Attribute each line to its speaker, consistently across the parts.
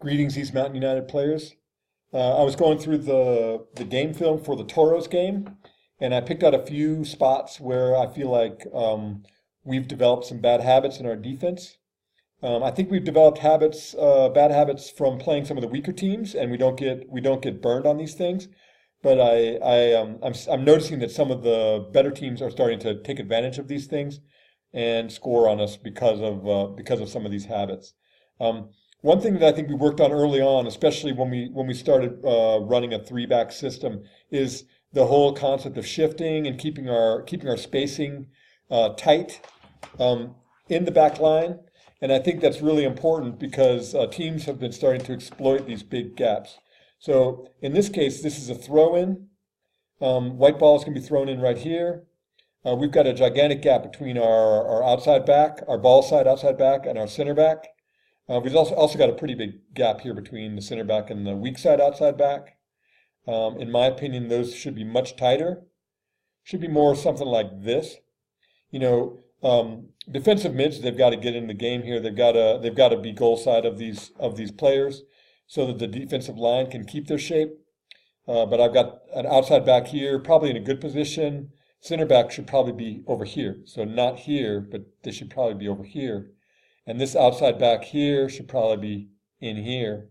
Speaker 1: Greetings, East Mountain United players. I was going through the game film for the Toros game, and I picked out a few spots where I feel like we've developed some bad habits in our defense. I think we've developed bad habits from playing some of the weaker teams, and we don't get burned on these things. But I'm noticing that some of the better teams are starting to take advantage of these things and score on us because of some of these habits. Um, One thing that I think we worked on early on, especially when we started running a three-back system, is the whole concept of shifting and keeping our spacing tight in the back line. And I think that's really important because teams have been starting to exploit these big gaps. So in this case, this is a throw-in. White balls can be thrown in right here. We've got a gigantic gap between our outside back, our ball side outside back, and our center back. We've also got a pretty big gap here between the center back and the weak side outside back. In my opinion, those should be much tighter. Should be more something like this. You know, defensive mids, they've got to get in the game here. They've got to be goal side of these players so that the defensive line can keep their shape. But I've got an outside back here, probably in a good position. Center back should probably be over here. So not here, but they should probably be over here. And this outside back here should probably be in here.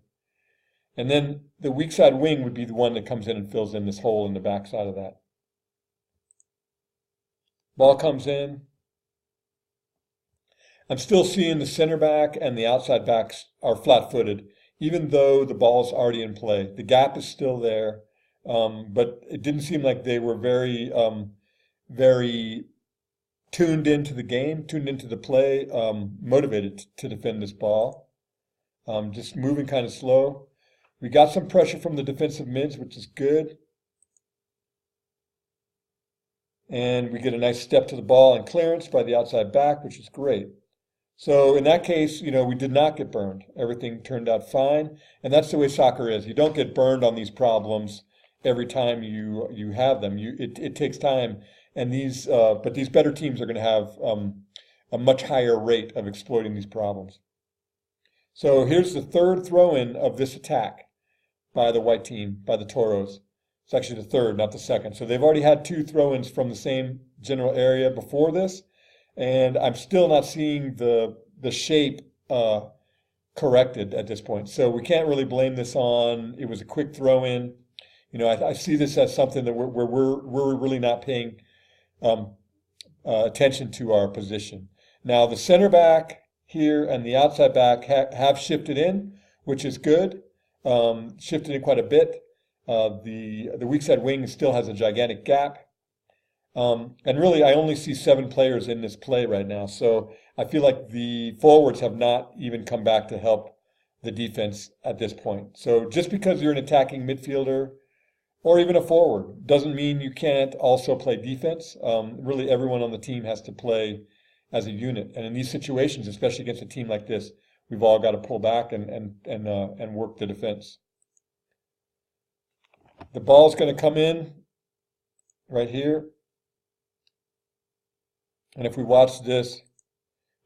Speaker 1: And then the weak side wing would be the one that comes in and fills in this hole in the back side of that. Ball comes in. I'm still seeing the center back and the outside backs are flat-footed, even though the ball's already in play. The gap is still there, but it didn't seem like they were very tuned into the game, tuned into the play, motivated to defend this ball. Just moving kind of slow. We got some pressure from the defensive mids, which is good. And we get a nice step to the ball and clearance by the outside back, which is great. So in that case, we did not get burned. Everything turned out fine. And that's the way soccer is. You don't get burned on these problems every time you have them. It takes time. And but these better teams are going to have a much higher rate of exploiting these problems. So here's the third throw-in of this attack by the white team, by the Toros. It's actually the third, not the second. So they've already had two throw-ins from the same general area before this, and I'm still not seeing the shape corrected at this point. So we can't really blame this on it was a quick throw-in. I see this as something that we're really not paying attention to our position. Now the center back here and the outside back have shifted in, which is good. Shifted in quite a bit. The weak side wing still has a gigantic gap. And really, I only see 7 players in this play right now. So I feel like the forwards have not even come back to help the defense at this point. So just because you're an attacking midfielder or even a forward doesn't mean you can't also play defense. Really, everyone on the team has to play as a unit. And in these situations, especially against a team like this, we've all got to pull back and work the defense. The ball's going to come in right here. And if we watch this,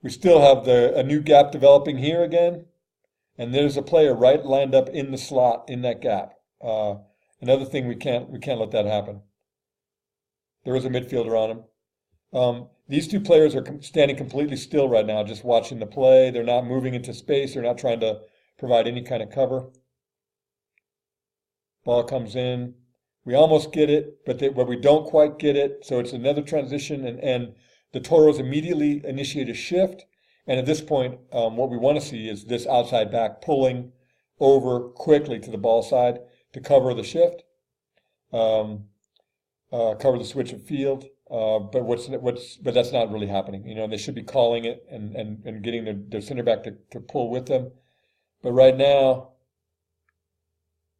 Speaker 1: we still have a new gap developing here again. And there's a player right lined up in the slot in that gap. Another thing, we can't let that happen. There is a midfielder on him. These two players are standing completely still right now, just watching the play. They're not moving into space. They're not trying to provide any kind of cover. Ball comes in. We almost get it, but we don't quite get it. So it's another transition, and the Toros immediately initiate a shift. And at this point, what we want to see is this outside back pulling over quickly to the ball side to cover the shift, cover the switch of field. But that's not really happening. They should be calling it and getting their center back to pull with them. But right now,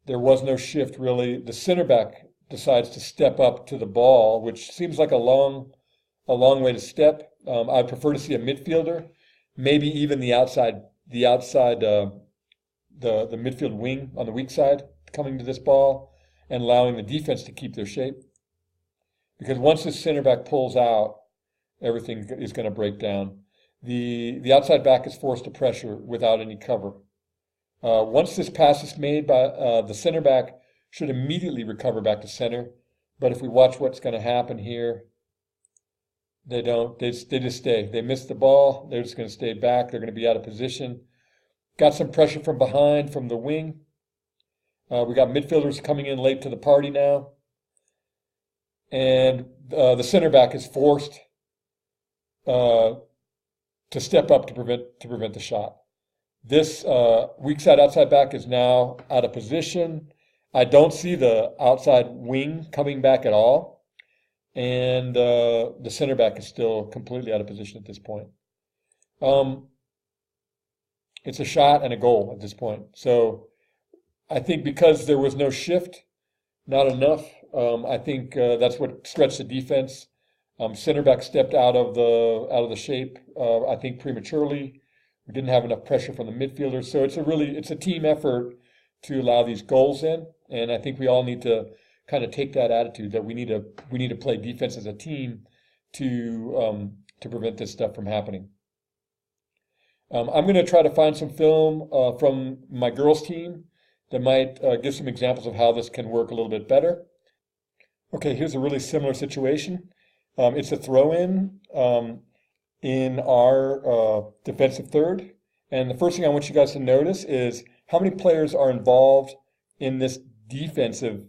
Speaker 1: there was no shift really. The center back decides to step up to the ball, which seems like a long way to step. I'd prefer to see a midfielder, maybe even the midfield wing on the weak side coming to this ball and allowing the defense to keep their shape. Because once this center back pulls out, everything is going to break down. The outside back is forced to pressure without any cover. Once this pass is made by the center back should immediately recover back to center. But if we watch what's going to happen here, they don't. They just stay. They miss the ball. They're just going to stay back. They're going to be out of position. Got some pressure from behind from the wing. We got midfielders coming in late to the party now. And the center back is forced to step up to prevent the shot. This weak side outside back is now out of position. I don't see the outside wing coming back at all. And the center back is still completely out of position at this point. It's a shot and a goal at this point. So I think because there was no shift, not enough. I think that's what stretched the defense. Center back stepped out of the shape. I think prematurely. We didn't have enough pressure from the midfielders. So it's a team effort to allow these goals in. And I think we all need to kind of take that attitude that we need to play defense as a team to prevent this stuff from happening. I'm going to try to find some film from my girls' team that might give some examples of how this can work a little bit better. Okay, here's a really similar situation. It's a throw-in in our defensive third. And the first thing I want you guys to notice is how many players are involved in this defensive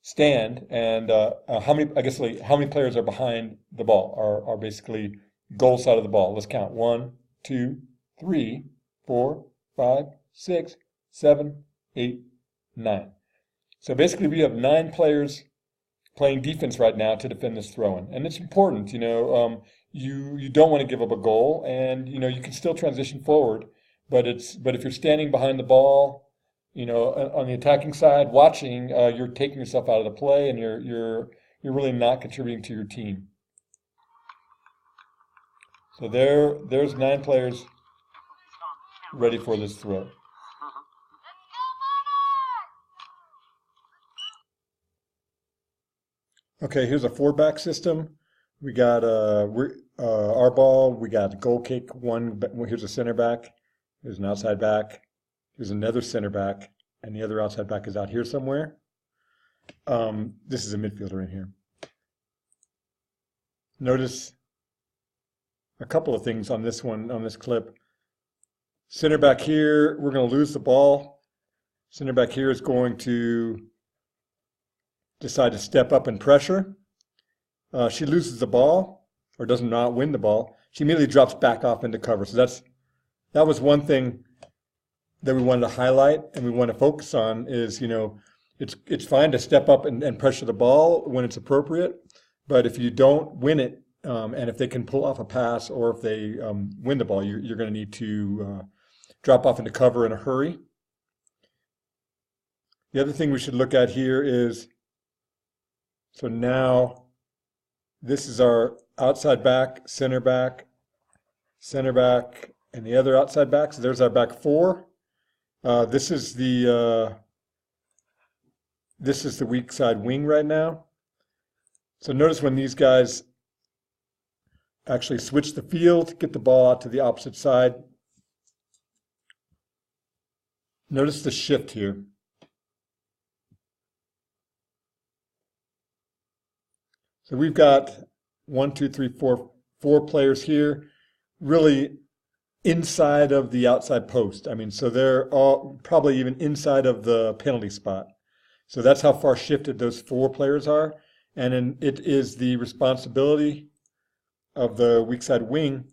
Speaker 1: stand, and how many players are behind the ball, are basically goal side of the ball. Let's count. 1, 2, 3, 4, 5, 6, 7, 8, 9. So basically we have 9 players playing defense right now to defend this throw-in. And it's important, you don't want to give up a goal, and you can still transition forward, but if you're standing behind the ball, on the attacking side, watching, you're taking yourself out of the play, and you're really not contributing to your team. So there's 9 players ready for this throw. Okay, here's a 4-back system. We got our ball. We got goal kick. Here's a center back. Here's an outside back. Here's another center back, and the other outside back is out here somewhere. This is a midfielder in here. Notice a couple of things on this clip. Center back here, we're going to lose the ball. Center back here is going to decide to step up and pressure. She loses the ball, or does not win the ball. She immediately drops back off into cover. So that was one thing that we wanted to highlight and we want to focus on is, it's fine to step up and pressure the ball when it's appropriate, but if you don't win it, and if they can pull off a pass or if they win the ball, you're going to need to drop off into cover in a hurry. The other thing we should look at here is, so now this is our outside back, and the other outside back. So there's our back 4. This is the weak side wing right now. So notice when these guys actually switch the field, get the ball out to the opposite side. Notice the shift here. So we've got 1, 2, 3, 4 players here, really inside of the outside post. So they're all probably even inside of the penalty spot. So that's how far shifted those 4 players are. And then it is the responsibility of the weak side wing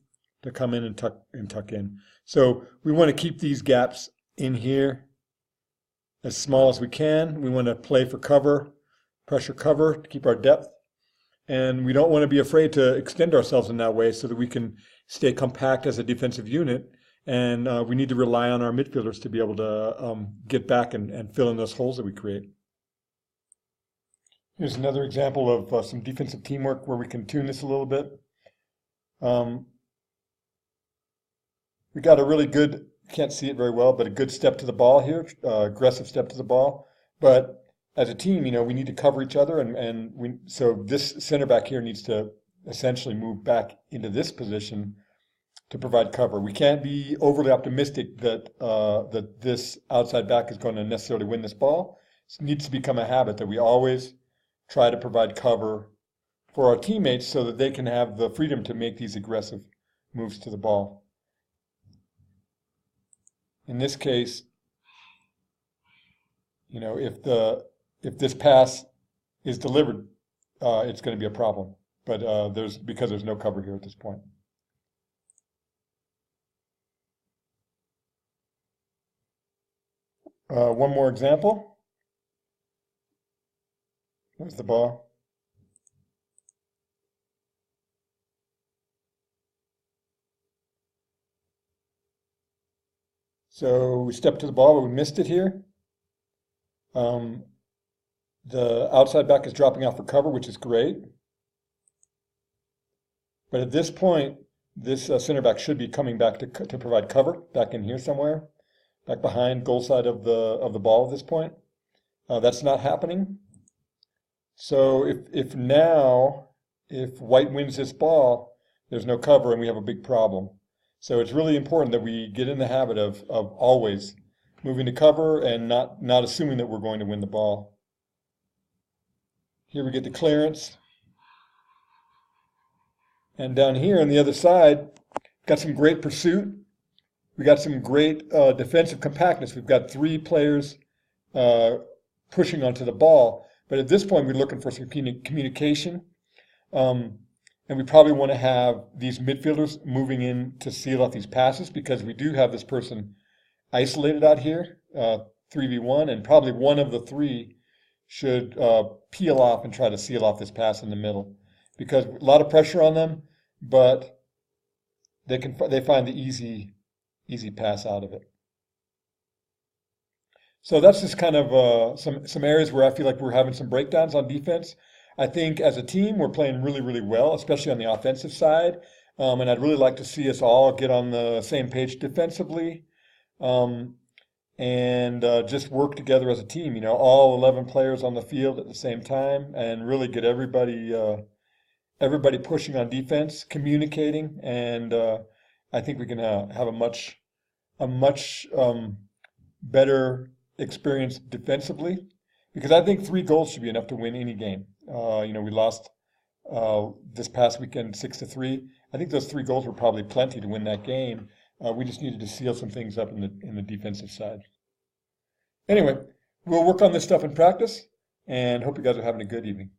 Speaker 1: to come in and tuck in. So we want to keep these gaps in here as small as we can. We want to play for cover, pressure cover to keep our depth. And we don't want to be afraid to extend ourselves in that way so that we can stay compact as a defensive unit. And we need to rely on our midfielders to be able to get back and fill in those holes that we create. Here's another example of some defensive teamwork where we can tune this a little bit. We got a really good, can't see it very well, but a good step to the ball here, aggressive step to the ball. But as a team, we need to cover each other, so this center back here needs to essentially move back into this position to provide cover. We can't be overly optimistic that that this outside back is going to necessarily win this ball. It needs to become a habit that we always try to provide cover for our teammates so that they can have the freedom to make these aggressive moves to the ball. In this case, if this pass is delivered, it's going to be a problem. But because there's no cover here at this point. One more example. There's the ball. So we stepped to the ball, but we missed it here. The outside back is dropping out for cover, which is great. But at this point, this center back should be coming back to provide cover, back in here somewhere, back behind goal side of the ball at this point. That's not happening. So if White wins this ball, there's no cover and we have a big problem. So it's really important that we get in the habit of always moving to cover and not assuming that we're going to win the ball. Here we get the clearance. And down here on the other side, got some great pursuit. We got some great defensive compactness. We've got 3 players pushing onto the ball. But at this point, we're looking for some communication. And we probably want to have these midfielders moving in to seal off these passes because we do have this person isolated out here, 3v1, and probably one of the 3 should peel off and try to seal off this pass in the middle. Because a lot of pressure on them, but they find the easy pass out of it. So that's just kind of some areas where I feel like we're having some breakdowns on defense. I think as a team we're playing really, really well, especially on the offensive side. And I'd really like to see us all get on the same page defensively and just work together as a team. All 11 players on the field at the same time, and really get everybody pushing on defense, communicating, and I think we can have a much better experience defensively, because I think 3 goals should be enough to win any game. We lost this past weekend 6-3. I think those 3 goals were probably plenty to win that game. We just needed to seal some things up in the defensive side. Anyway, we'll work on this stuff in practice, and hope you guys are having a good evening.